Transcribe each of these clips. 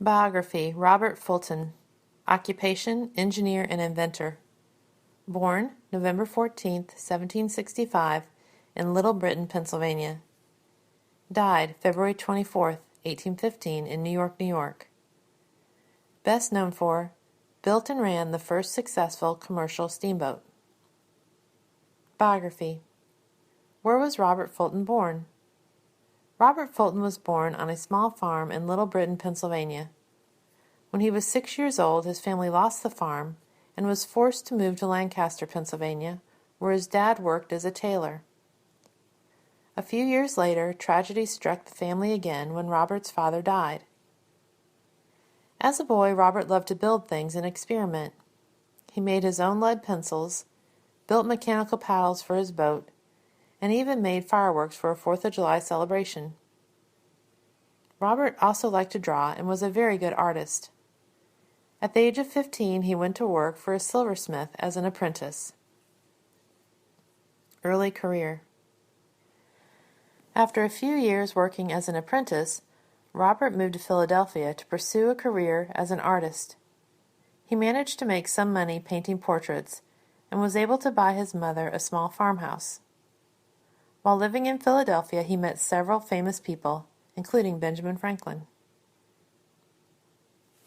Biography: Robert Fulton. Occupation: engineer and inventor. Born November 14, 1765, in Little Britain, Pennsylvania. Died February 24, 1815, in New York, New York. Best known for: built and ran the first successful commercial steamboat. Biography: Where was Robert Fulton born? Robert Fulton was born on a small farm in Little Britain, Pennsylvania. When he was 6 years old, his family lost the farm and was forced to move to Lancaster, Pennsylvania, where his dad worked as a tailor. A few years later, tragedy struck the family again when Robert's father died. As a boy, Robert loved to build things and experiment. He made his own lead pencils, built mechanical paddles for his boat, and even made fireworks for a 4th of July celebration. Robert also liked to draw and was a very good artist. At the age of 15, he went to work for a silversmith as an apprentice. Early career. After a few years working as an apprentice, Robert moved to Philadelphia to pursue a career as an artist. He managed to make some money painting portraits and was able to buy his mother a small farmhouse. While living in Philadelphia, he met several famous people, including Benjamin Franklin.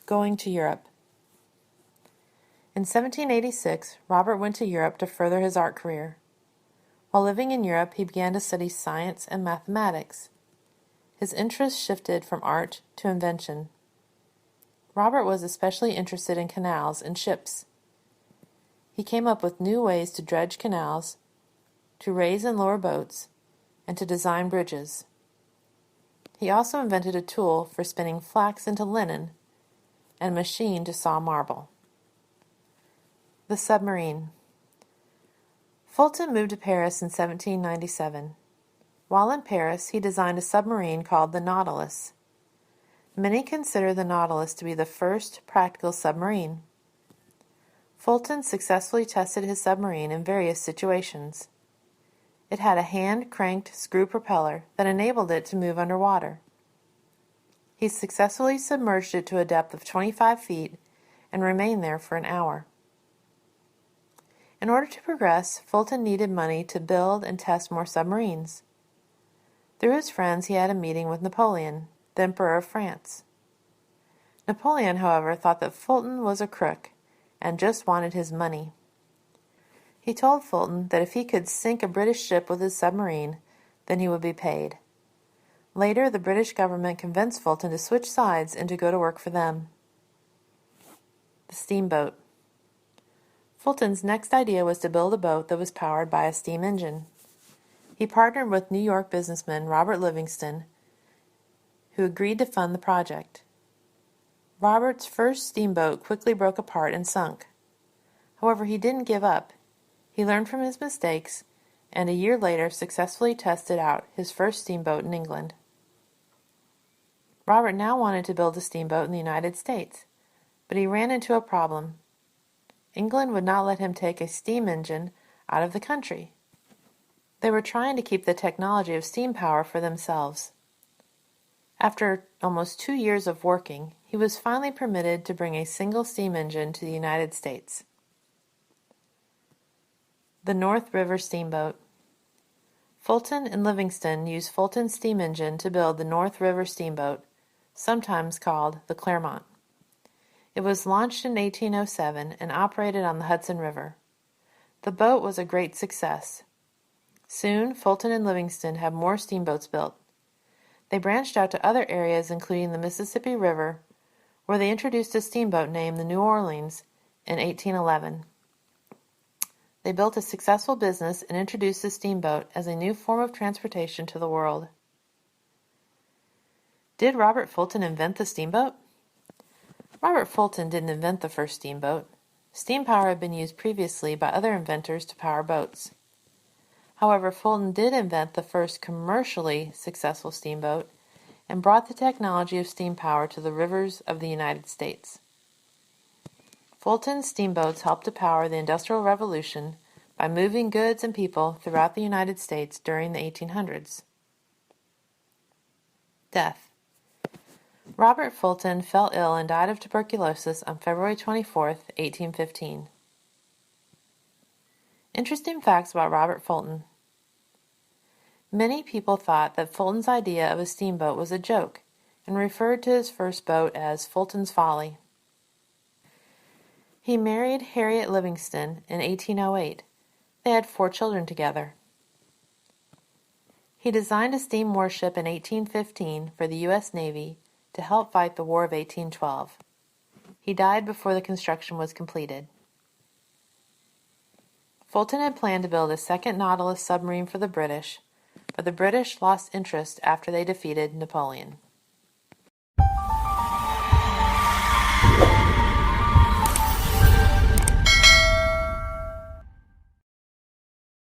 Going to Europe. In 1786, Robert went to Europe to further his art career. While living in Europe, he began to study science and mathematics. His interests shifted from art to invention. Robert was especially interested in canals and ships. He came up with new ways to dredge canals, to raise and lower boats, and to design bridges. He also invented a tool for spinning flax into linen and a machine to saw marble. The submarine. Fulton moved to Paris in 1797. While in Paris, he designed a submarine called the Nautilus. Many consider the Nautilus to be the first practical submarine. Fulton successfully tested his submarine in various situations. It had a hand-cranked screw propeller that enabled it to move underwater. He successfully submerged it to a depth of 25 feet and remained there for an hour. In order to progress, Fulton needed money to build and test more submarines. Through his friends, he had a meeting with Napoleon, the Emperor of France. Napoleon, however, thought that Fulton was a crook and just wanted his money. He told Fulton that if he could sink a British ship with his submarine, then he would be paid. Later, the British government convinced Fulton to switch sides and to go to work for them. The steamboat. Fulton's next idea was to build a boat that was powered by a steam engine. He partnered with New York businessman Robert Livingston, who agreed to fund the project. Robert's first steamboat quickly broke apart and sunk. However, he didn't give up. He learned from his mistakes, and a year later successfully tested out his first steamboat in England. Robert now wanted to build a steamboat in the United States, but he ran into a problem. England would not let him take a steam engine out of the country. They were trying to keep the technology of steam power for themselves. After almost 2 years of working, he was finally permitted to bring a single steam engine to the United States. The North River Steamboat. Fulton and Livingston used Fulton's steam engine to build the North River Steamboat, sometimes called the Clermont. It was launched in 1807 and operated on the Hudson River. The boat was a great success. Soon, Fulton and Livingston had more steamboats built. They branched out to other areas, including the Mississippi River, where they introduced a steamboat named the New Orleans in 1811. They built a successful business and introduced the steamboat as a new form of transportation to the world. Did Robert Fulton invent the steamboat? Robert Fulton didn't invent the first steamboat. Steam power had been used previously by other inventors to power boats. However, Fulton did invent the first commercially successful steamboat and brought the technology of steam power to the rivers of the United States. Fulton's steamboats helped to power the Industrial Revolution by moving goods and people throughout the United States during the 1800s. Death. Robert Fulton fell ill and died of tuberculosis on February 24, 1815. Interesting facts about Robert Fulton. Many people thought that Fulton's idea of a steamboat was a joke and referred to his first boat as Fulton's Folly. He married Harriet Livingston in 1808. They had 4 children together. He designed a steam warship in 1815 for the U.S. Navy to help fight the War of 1812. He died before the construction was completed. Fulton had planned to build a second Nautilus submarine for the British, but the British lost interest after they defeated Napoleon.